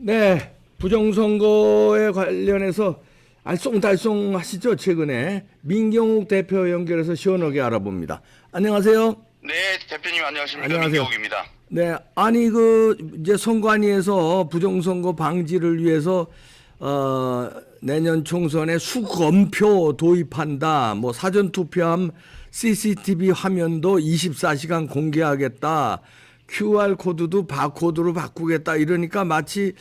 네, 부정선거에 관련해서 알쏭달쏭 하시죠? 최근에 민경욱 대표 연결해서 시원하게 알아봅니다. 안녕하세요. 네, 대표님 안녕하십니까? 안녕하세요. 민경욱입니다. 네, 아니 이제 선관위에서 부정선거 방지를 위해서 내년 총선에 수검표 도입한다. 뭐 사전 투표함 CCTV 화면도 24시간 공개하겠다. QR 코드도 바코드로 바꾸겠다. 이러니까 마치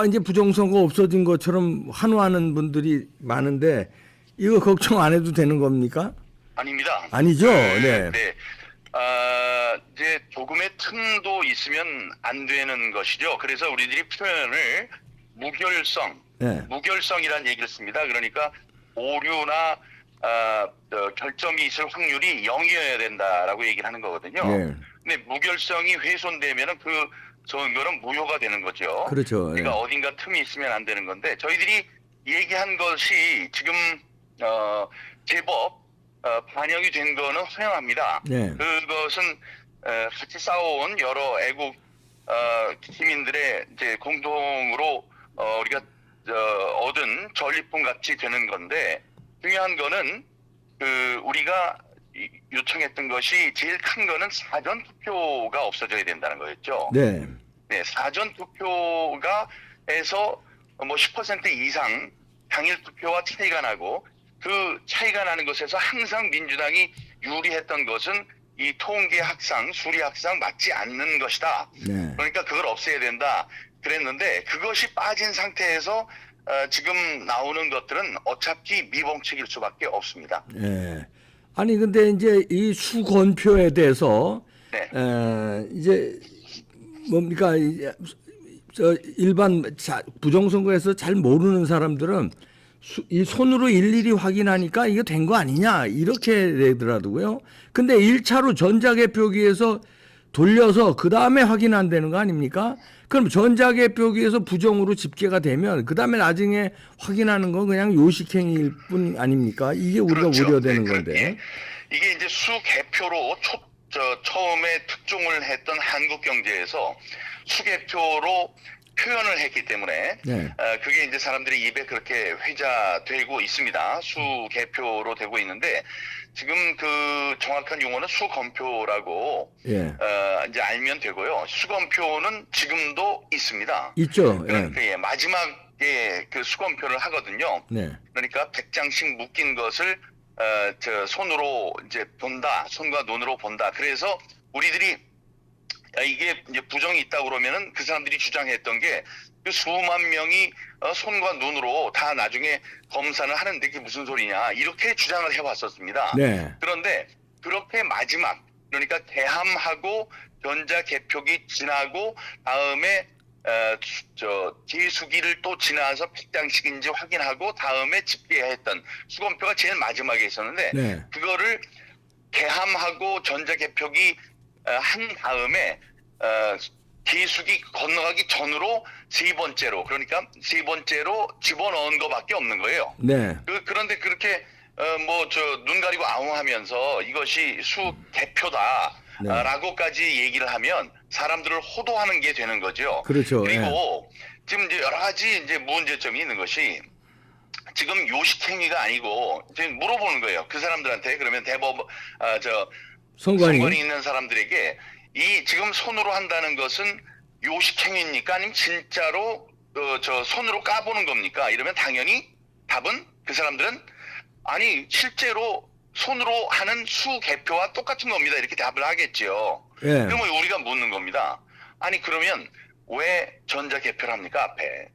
이제 부정선거 없어진 것처럼 환호하는 분들이 많은데 이거 걱정 안 해도 되는 겁니까? 아닙니다. 아니죠. 네. 네. 이제 조금의 틈도 있으면 안 되는 것이죠. 그래서 우리들이 표현을 네. 무결성이라는 얘기를 씁니다. 그러니까 오류나 결점이 있을 확률이 0이어야 된다라고 얘기를 하는 거거든요. 네. 근데 무결성이 훼손되면은 그 선거는 무효가 되는 거죠. 그렇죠. 그러니까 네. 어딘가 틈이 있으면 안 되는 건데 저희들이 얘기한 것이 지금 제법 반영이 된 거는 환영합니다. 네. 그것은 같이 싸워온 여러 애국 시민들의 이제 공동으로 우리가 얻은 전리품 같이 되는 건데 중요한 거는 우리가 요청했던 것이 제일 큰 거는 사전 투표가 없어져야 된다는 거였죠. 네. 네, 사전 투표가 해서 뭐 10% 이상 당일 투표와 차이가 나고 그 차이가 나는 것에서 항상 민주당이 유리했던 것은 이 통계 학상, 수리 학상 맞지 않는 것이다. 네. 그러니까 그걸 없애야 된다. 그랬는데 그것이 빠진 상태에서 지금 나오는 것들은 어차피 미봉책일 수밖에 없습니다. 네. 아니 근데 이제 이 수건표에 대해서 네. 이제 뭡니까 저 일반 부정선거에서 잘 모르는 사람들은 이 손으로 일일이 확인하니까 이거 된 거 아니냐 이렇게 되더라고요. 근데 1차로 전자개표기에서 돌려서 그 다음에 확인한다는 거 아닙니까? 그럼 전자개표기에서 부정으로 집계가 되면 그 다음에 나중에 확인하는 건 그냥 요식행위일 뿐 아닙니까? 이게 우리가 그렇죠. 우려되는 네, 건데. 예. 이게 이제 수개표로 처음에 특종을 했던 한국경제에서 수개표로 표현을 했기 때문에 네. 그게 이제 사람들이 입에 그렇게 회자되고 있습니다. 수개표로 되고 있는데 지금 그 정확한 용어는 수검표라고 예. 이제 알면 되고요. 수검표는 지금도 있습니다. 있죠. 예. 그러니까 마지막에 그 수검표를 하거든요. 네. 그러니까 100장씩 묶인 것을 손으로 이제 본다, 손과 눈으로 본다. 그래서 우리들이 이게 이제 부정이 있다 그러면은 그 사람들이 주장했던 게 그 수만 명이 손과 눈으로 다 나중에 검사를 하는데 그게 무슨 소리냐 이렇게 주장을 해왔었습니다. 네. 그런데 그렇게 마지막 그러니까 개함하고 전자개표기 지나고 다음에 제수기를 또 지나서 100장씩인지 확인하고 다음에 집계했던 수검표가 제일 마지막에 있었는데 네. 그거를 개함하고 전자개표기 한 다음에 계수기 건너가기 전으로 세 번째로 그러니까 세 번째로 집어넣은 것밖에 없는 거예요. 네. 그런데 그렇게 눈 가리고 아웅하면서 이것이 수개표다라고까지 얘기를 하면 사람들을 호도하는 게 되는 거죠. 그렇죠. 그리고 지금 이제 여러 가지 이제 문제점이 있는 것이 지금 요식행위가 아니고 지금 물어보는 거예요. 그 사람들한테 그러면 선관위 있는 사람들에게 이 지금 손으로 한다는 것은 요식행위입니까? 아니면 진짜로 손으로 까보는 겁니까? 이러면 당연히 답은 그 사람들은 아니 실제로 손으로 하는 수개표와 똑같은 겁니다. 이렇게 답을 하겠죠. 예. 그러면 우리가 묻는 겁니다. 아니 그러면 왜 전자개표를 합니까? 앞에.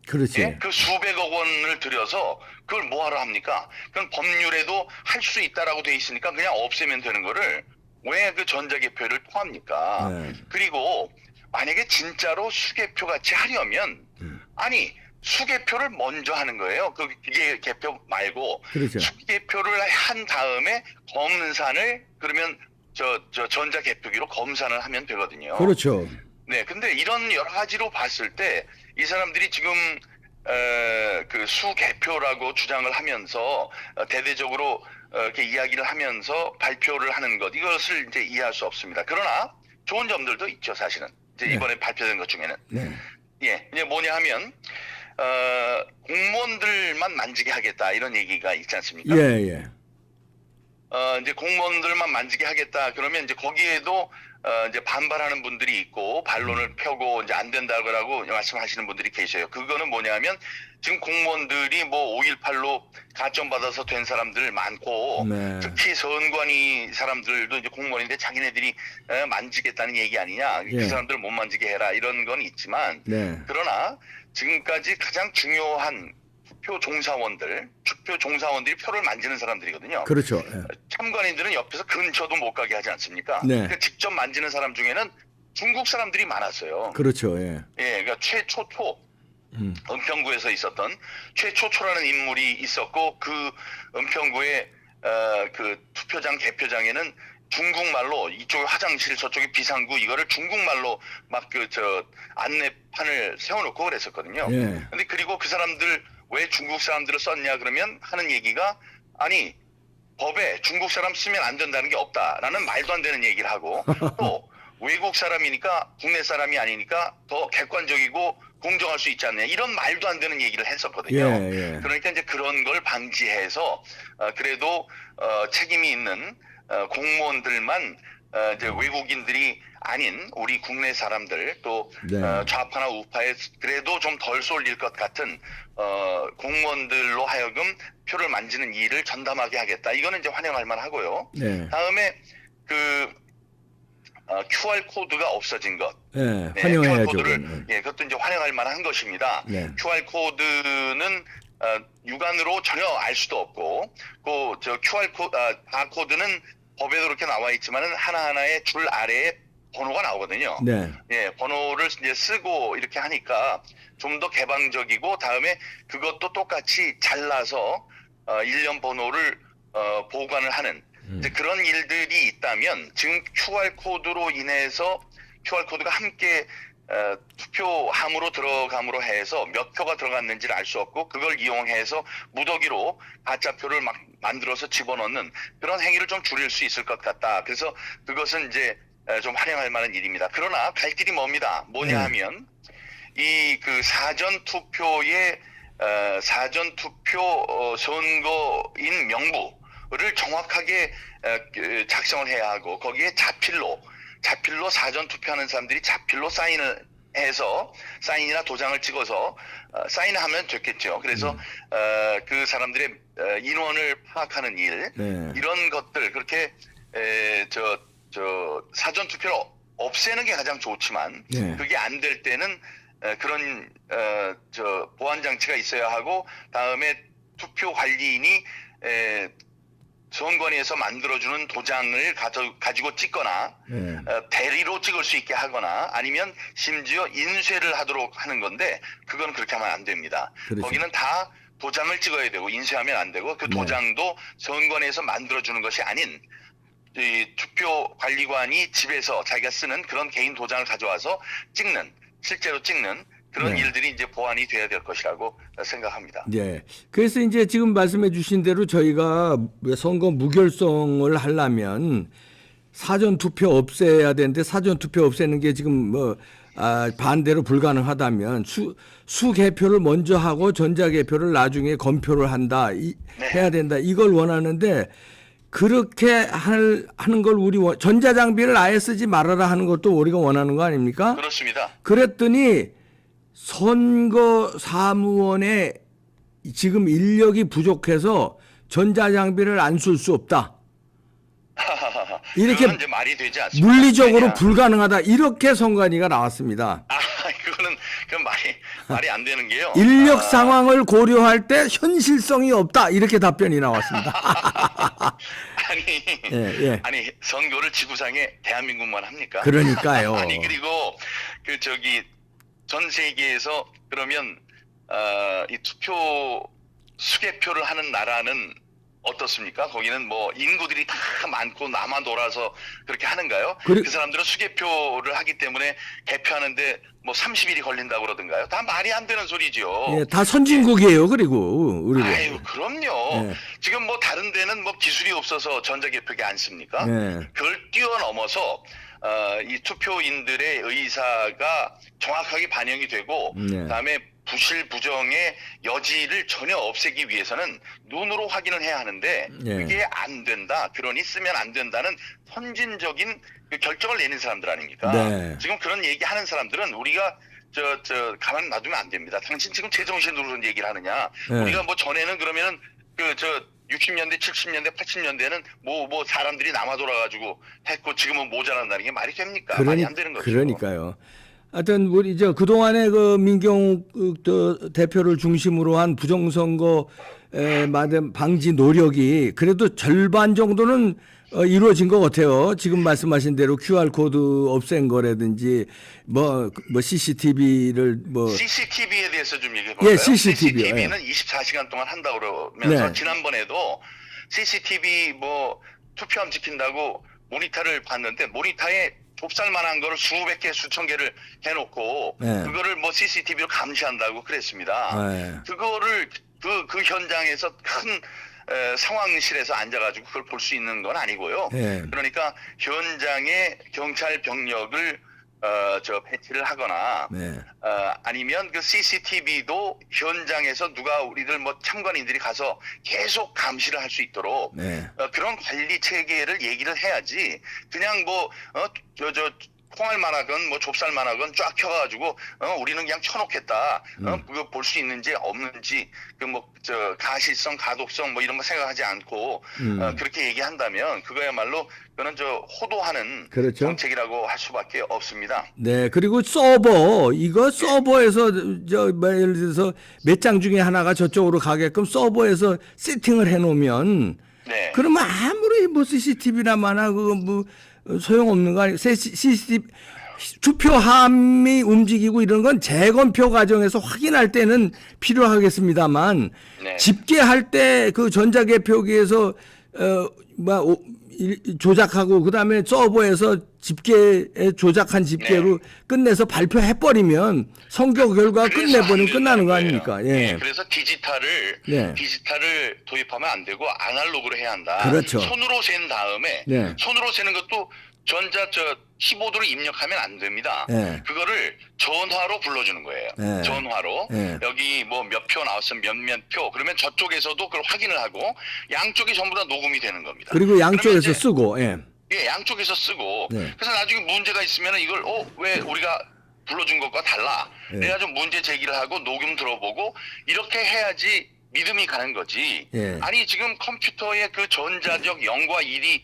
그렇지. 예? 그 수백억 원을 들여서 그걸 뭐하러 합니까? 그건 법률에도 할 수 있다라고 돼 있으니까 그냥 없애면 되는 거를 왜 그 전자개표를 통합니까? 네. 그리고 만약에 진짜로 수개표 같이 하려면 아니 수개표를 먼저 하는 거예요. 그게 개표 말고 그렇죠. 수개표를 한 다음에 검산을 그러면 전자개표기로 검산을 하면 되거든요. 그렇죠. 네, 근데 이런 여러 가지로 봤을 때 이 사람들이 지금 그 수개표라고 주장을 하면서 대대적으로 이렇게 이야기를 하면서 발표를 하는 것 이것을 이제 이해할 수 없습니다. 그러나 좋은 점들도 있죠, 사실은. 이제 네. 이번에 발표된 것 중에는 네. 예, 이제 뭐냐 하면 공무원들만 만지게 하겠다 이런 얘기가 있지 않습니까? 예, 예. 이제 공무원들만 만지게 하겠다. 그러면 이제 거기에도 이제 반발하는 분들이 있고 반론을 펴고 이제 안 된다고 말씀하시는 분들이 계셔요. 그거는 뭐냐면 지금 공무원들이 뭐 5.18로 가점 받아서 된 사람들 많고 네. 특히 선관위 사람들도 이제 공무원인데 자기네들이 만지겠다는 얘기 아니냐. 예. 그 사람들 못 만지게 해라 이런 건 있지만 네. 그러나 지금까지 가장 중요한 투표 종사원들이 표를 만지는 사람들이거든요. 그렇죠. 예. 참관인들은 옆에서 근처도 못 가게 하지 않습니까? 네. 그러니까 직접 만지는 사람 중에는 중국 사람들이 많았어요. 그렇죠. 예. 예, 그러니까 최초초 은평구에서 있었던 최초초라는 인물이 있었고 그 은평구의 그 투표장 개표장에는 중국말로 이쪽에 화장실 저쪽에 비상구 이거를 중국말로 막 안내판을 세워놓고 그랬었거든요. 예. 근데 그리고 그 사람들 왜 중국 사람들을 썼냐 그러면 하는 얘기가 아니 법에 중국 사람 쓰면 안 된다는 게 없다라는 말도 안 되는 얘기를 하고 또 외국 사람이니까 국내 사람이 아니니까 더 객관적이고 공정할 수 있지 않냐 이런 말도 안 되는 얘기를 했었거든요. 예, 예. 그러니까 이제 그런 걸 방지해서 그래도 책임이 있는 공무원들만 이제 외국인들이 아닌 우리 국내 사람들 또 네. 좌파나 우파에 그래도 좀 덜 쏠릴 것 같은 공무원들로 하여금 표를 만지는 일을 전담하게 하겠다. 이거는 이제 환영할 만하고요. 네. 다음에 그 QR 코드가 없어진 것. 예. 네, 환영해야죠. QR 코드를 그건. 예, 그것도 이제 환영할 만한 것입니다. 네. QR 코드는 육안으로 전혀 알 수도 없고, 저 QR 바코드는 법에도 그렇게 나와 있지만은 하나하나의 줄 아래에 번호가 나오거든요. 네. 예, 번호를 이제 쓰고 이렇게 하니까 좀 더 개방적이고 다음에 그것도 똑같이 잘라서 일련 번호를 보관을 하는 이제 그런 일들이 있다면 지금 QR 코드로 인해서 QR 코드가 함께 투표함으로 들어감으로 해서 몇 표가 들어갔는지를 알 수 없고 그걸 이용해서 무더기로 가짜표를 막 만들어서 집어넣는 그런 행위를 좀 줄일 수 있을 것 같다. 그래서 그것은 이제 좀 활용할 만한 일입니다. 그러나 갈 길이 멉니다. 뭐냐 하면 이 그 사전 투표의 사전 투표 선거인 명부를 정확하게 작성을 해야 하고 거기에 자필로 사전 투표하는 사람들이 자필로 사인을 해서 사인이나 도장을 찍어서 사인하면 됐겠죠. 그래서 그 사람들의 인원을 파악하는 일 네. 이런 것들 그렇게 사전 투표를 없애는 게 가장 좋지만 네. 그게 안 될 때는 그런 보안 장치가 있어야 하고 다음에 투표 관리인이 선관위에서 만들어주는 도장을 가지고 찍거나 네. 대리로 찍을 수 있게 하거나 아니면 심지어 인쇄를 하도록 하는 건데 그건 그렇게 하면 안 됩니다. 그렇죠. 거기는 다 도장을 찍어야 되고 인쇄하면 안 되고 그 네. 도장도 선관위에서 만들어주는 것이 아닌 이 투표 관리관이 집에서 자기가 쓰는 그런 개인 도장을 가져와서 실제로 찍는 그런 네. 일들이 이제 보완이 돼야 될 것이라고 생각합니다. 네. 그래서 이제 지금 말씀해 주신 대로 저희가 선거 무결성을 하려면 사전 투표 없애야 되는데 사전 투표 없애는 게 지금 반대로 불가능하다면 수개표를 먼저 하고 전자개표를 나중에 검표를 한다. 네. 해야 된다. 이걸 원하는데 그렇게 하는 걸 전자장비를 아예 쓰지 말아라 하는 것도 우리가 원하는 거 아닙니까? 그렇습니다. 그랬더니 선거 사무원에 지금 인력이 부족해서 전자장비를 안 쓸 수 없다. 이렇게 그건 이제 말이 되지 않습니다. 물리적으로 왜냐? 불가능하다. 이렇게 선관위가 나왔습니다. 그건 말이 안 되는 게요. 인력 상황을 고려할 때 현실성이 없다. 이렇게 답변이 나왔습니다. 예. 아니 선거를 지구상에 대한민국만 합니까? 그러니까요. 아니 그리고 전 세계에서 그러면 이 투표 수개표를 하는 나라는 어떻습니까? 거기는 뭐 인구들이 다 많고 남아돌아서 그렇게 하는가요? 그 사람들은 수개표를 하기 때문에 개표하는데 뭐 30일이 걸린다고 그러던가요? 다 말이 안 되는 소리죠. 예, 다 선진국이에요. 그리고 우리도. 아유, 그럼요. 예. 지금 뭐 다른 데는 뭐 기술이 없어서 전자개표기 안 씁니까? 예. 그걸 뛰어넘어서 이 투표인들의 의사가 정확하게 반영이 되고 네. 그다음에 부실 부정의 여지를 전혀 없애기 위해서는 눈으로 확인을 해야 하는데 예. 그게 안 된다. 그러니 쓰면 안 된다는 선진적인 그 결정을 내는 사람들 아닙니까? 네. 지금 그런 얘기하는 사람들은 우리가 가만 놔두면 안 됩니다. 당신 지금 제정신으로 그런 얘기를 하느냐? 네. 우리가 뭐 전에는 그러면은 60년대, 70년대, 80년대는 뭐 사람들이 남아 돌아가지고 했고 지금은 모자란다는 게 말이 됩니까? 말이 안 되는 거죠. 그러니까요. 하여튼 우리 그동안에 그 민경욱 대표를 중심으로 한 부정선거 방지 노력이 그래도 절반 정도는 이루어진 것 같아요. 지금 말씀하신 대로 QR 코드 없앤 거라든지 뭐 CCTV를 CCTV에 대해서 좀 얘기해 볼까요? 예, CCTV 요. CCTV는 24시간 동안 한다고 그러면서 네. 지난번에도 CCTV 투표함 지킨다고 모니터를 봤는데 모니터에 좁쌀만한 거를 수백 개, 수천 개를 해놓고 네. 그거를 CCTV로 감시한다고 그랬습니다. 네. 그거를 그 현장에서 큰 상황실에서 앉아가지고 그걸 볼 수 있는 건 아니고요. 네. 그러니까 현장에 경찰 병력을 배치를 하거나 네. 아니면 그 CCTV도 현장에서 누가 우리들 참관인들이 가서 계속 감시를 할 수 있도록 네. 그런 관리 체계를 얘기를 해야지 그냥 콩알만하건 좁쌀만하건 쫙 켜가지고 우리는 그냥 켜놓겠다. 그거 볼 수 있는지 없는지 가시성, 가독성 이런 거 생각하지 않고 그렇게 얘기한다면 그거야말로 그거는 호도하는 그렇죠. 정책이라고 할 수밖에 없습니다. 네, 그리고 서버에서 예를 들어서 몇 장 중에 하나가 저쪽으로 가게끔 서버에서 세팅을 해놓으면 네. 그러면 아무리 CCTV나마나 소용없는 거 아니에요. CCTV 투표함이 움직이고 이런 건 재검표 과정에서 확인할 때는 필요하겠습니다만 네. 집계할 때 그 전자개표기에서 조작하고 그다음에 서버에서 조작한 집계로 끝내서 발표해버리면 선거 결과 끝내버리면 끝나는 거 아닙니까? 예. 네, 그래서 디지털을 네. 도입하면 안 되고 아날로그로 해야 한다. 그렇죠. 손으로 센 다음에 네. 손으로 세는 것도 키보드로 입력하면 안 됩니다. 네. 그거를 전화로 불러주는 거예요. 네. 전화로 네. 여기 몇 표 나왔으면 몇몇 표 그러면 저쪽에서도 그걸 확인을 하고 양쪽이 전부 다 녹음이 되는 겁니다. 그리고 양쪽에서 그러면 이제 쓰고, 예. 예, 양쪽에서 쓰고 네. 그래서 나중에 문제가 있으면 이걸 왜 우리가 불러준 것과 달라 네. 그래가지고 문제 제기를 하고 녹음 들어보고 이렇게 해야지 믿음이 가는 거지. 네. 아니 지금 컴퓨터의 그 전자적 0과 1이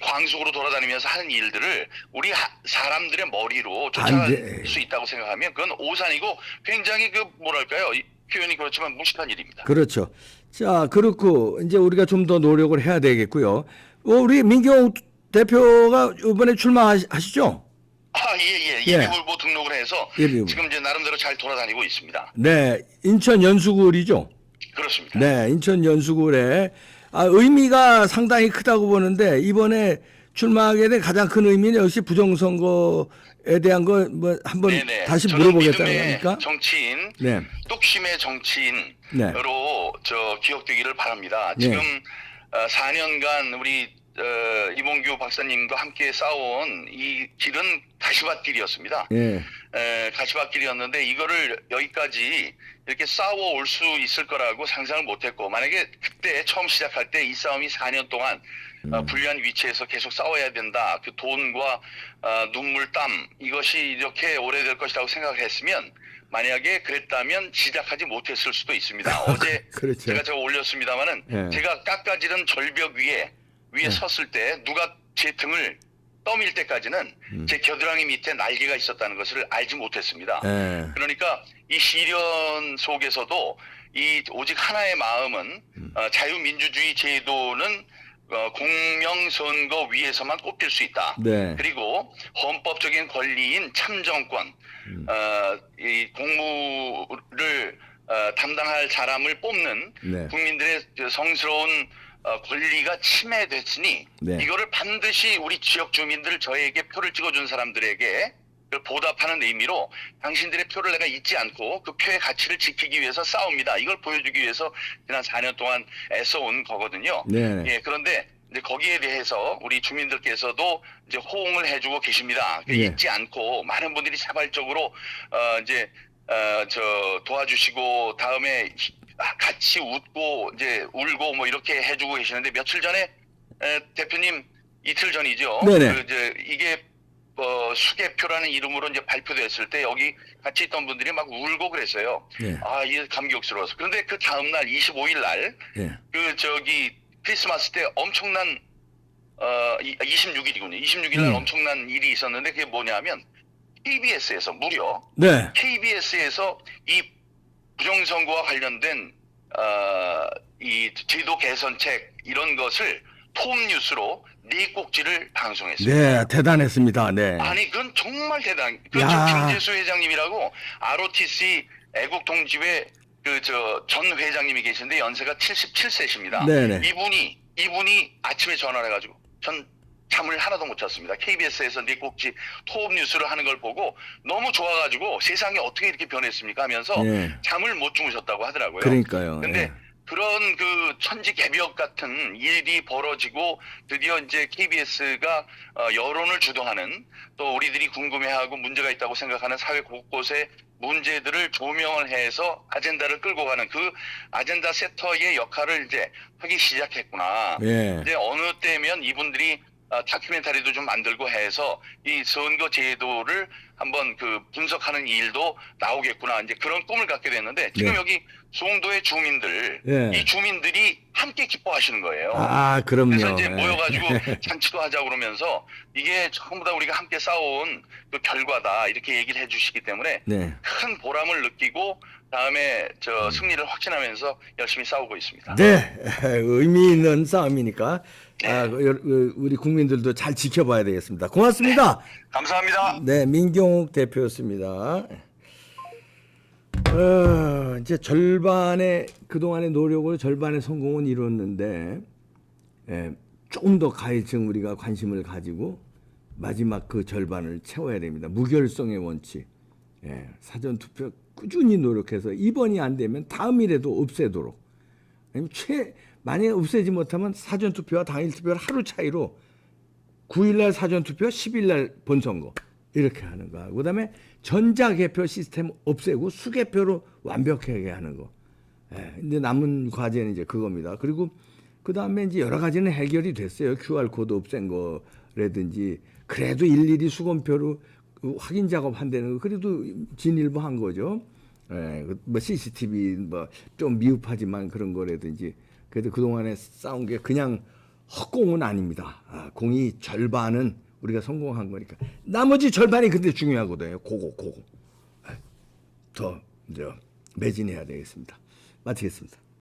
광속으로 돌아다니면서 하는 일들을 우리 사람들의 머리로 쫓아갈 수 있다고 생각하면 그건 오산이고 굉장히 이 표현이 그렇지만 무식한 일입니다. 그렇죠. 자, 그렇고 이제 우리가 좀 더 노력을 해야 되겠고요. 우리 민경욱 대표가 이번에 출마하시죠? 예. 예. 예비후보 등록을 해서 예비후보. 지금 이제 나름대로 잘 돌아다니고 있습니다. 네, 인천 연수구이죠. 그렇습니다. 네, 인천 연수구에 의미가 상당히 크다고 보는데 이번에 출마하게 된 가장 큰 의미는 역시 부정선거에 대한 거 한번 네네. 다시 저는 물어보겠다는 믿음의 겁니까? 정치인, 네. 똑심의 정치인으로 기억되기를 바랍니다. 네. 지금 4년간 우리 이몽규 박사님과 함께 싸워온 이 길은 가시밭길이었습니다. 예. 가시밭길이었는데 이거를 여기까지 이렇게 싸워 올 수 있을 거라고 상상을 못했고 만약에 그때 처음 시작할 때 이 싸움이 4년 동안 불리한 위치에서 계속 싸워야 된다. 그 돈과 눈물, 땀 이것이 이렇게 오래될 것이라고 생각을 했으면 만약에 그랬다면 시작하지 못했을 수도 있습니다. 어제 그렇죠. 제가 올렸습니다마는 네. 제가 깎아지른 절벽 위에 섰을 때 누가 제 등을 떠밀 때까지는 제 겨드랑이 밑에 날개가 있었다는 것을 알지 못했습니다. 네. 그러니까 이 시련 속에서도 이 오직 하나의 마음은 자유민주주의 제도는 공명선거 위에서만 꼽힐 수 있다. 네. 그리고 헌법적인 권리인 참정권, 이 공무를 담당할 사람을 뽑는 네. 국민들의 성스러운 권리가 침해됐으니 네. 이거를 반드시 우리 지역 주민들 저에게 표를 찍어준 사람들에게 보답하는 의미로 당신들의 표를 내가 잊지 않고 그 표의 가치를 지키기 위해서 싸웁니다. 이걸 보여주기 위해서 지난 4년 동안 애써온 거거든요. 네. 예, 그런데 이제 거기에 대해서 우리 주민들께서도 이제 호응을 해주고 계십니다. 예. 잊지 않고 많은 분들이 자발적으로 이제 저 도와주시고 다음에 같이 웃고 이제 울고 뭐 이렇게 해주고 계시는데 며칠 전에 대표님 이틀 전이죠. 네네. 그 이제 이게 수개표라는 이름으로 이제 발표됐을 때 여기 같이 있던 분들이 막 울고 그랬어요. 예. 아, 이게 감격스러워서. 그런데 그 다음 날 25일 날 예. 그 저기 크리스마스 때 엄청난 26일이군요. 26일 날 엄청난 일이 있었는데 그게 뭐냐면 KBS에서 무려 네. KBS에서 이 부정선거와 관련된 이 제도 개선책 이런 것을 톱뉴스로 4꼭지를 방송했습니다. 네, 대단했습니다. 네. 아니 그건 정말 대단. 그 야. 김재수 회장님이라고 ROTC 애국동지회 그 전 회장님이 계신데 연세가 77세십니다. 네네. 이분이 아침에 전화를 해가지고 전 잠을 하나도 못 잤습니다. KBS에서 4꼭지 토업 뉴스를 하는 걸 보고 너무 좋아가지고 세상이 어떻게 이렇게 변했습니까 하면서 예. 잠을 못 주무셨다고 하더라고요. 그러니까요. 근데 예. 그런 그 천지개벽 같은 일이 벌어지고 드디어 이제 KBS가 여론을 주도하는 또 우리들이 궁금해하고 문제가 있다고 생각하는 사회 곳곳의 문제들을 조명을 해서 아젠다를 끌고 가는 그 아젠다 세터의 역할을 이제 하기 시작했구나. 예. 이제 어느 때면 이분들이 다큐멘터리도 좀 만들고 해서 이 선거 제도를 한번 그 분석하는 일도 나오겠구나. 이제 그런 꿈을 갖게 됐는데 지금 네. 여기 송도의 주민들, 예. 이 주민들이 함께 기뻐하시는 거예요. 아, 그럼요. 그래서 이제 예. 모여가지고 잔치도 하자 그러면서 이게 전부 다 우리가 함께 싸운 그 결과다 이렇게 얘기를 해주시기 때문에 네. 큰 보람을 느끼고 다음에 승리를 확신하면서 열심히 싸우고 있습니다. 네, 의미 있는 싸움이니까 우리 국민들도 잘 지켜봐야 되겠습니다. 고맙습니다. 감사합니다. 네, 민경욱 대표였습니다. 이제 절반의 그동안의 노력으로 절반의 성공은 이뤘는데 조금 더 가해층 우리가 관심을 가지고 마지막 그 절반을 채워야 됩니다. 무결성의 원칙. 사전투표 꾸준히 노력해서 이번이 안 되면 다음이라도 없애도록. 아니면 만약에 없애지 못하면 사전투표와 당일투표를 하루 차이로 9일날 사전투표, 10일날 본선거 이렇게 하는 거. 그다음에 전자개표 시스템 없애고 수개표로 완벽하게 하는 거. 근데 남은 과제는 이제 그겁니다. 그리고 그다음에 이제 여러 가지는 해결이 됐어요. QR 코드 없앤 거라든지 그래도 일일이 수검표로 확인 작업 한다는 거 그래도 진일보 한 거죠. 뭐 CCTV 뭐 좀 미흡하지만 그런 거라든지 그래도 그동안에 싸운 게 그냥 헛공은 아닙니다. 공이 절반은 우리가 성공한 거니까 나머지 절반이 근데 중요하거든요. 그거 더 이제 매진해야 되겠습니다. 마치겠습니다.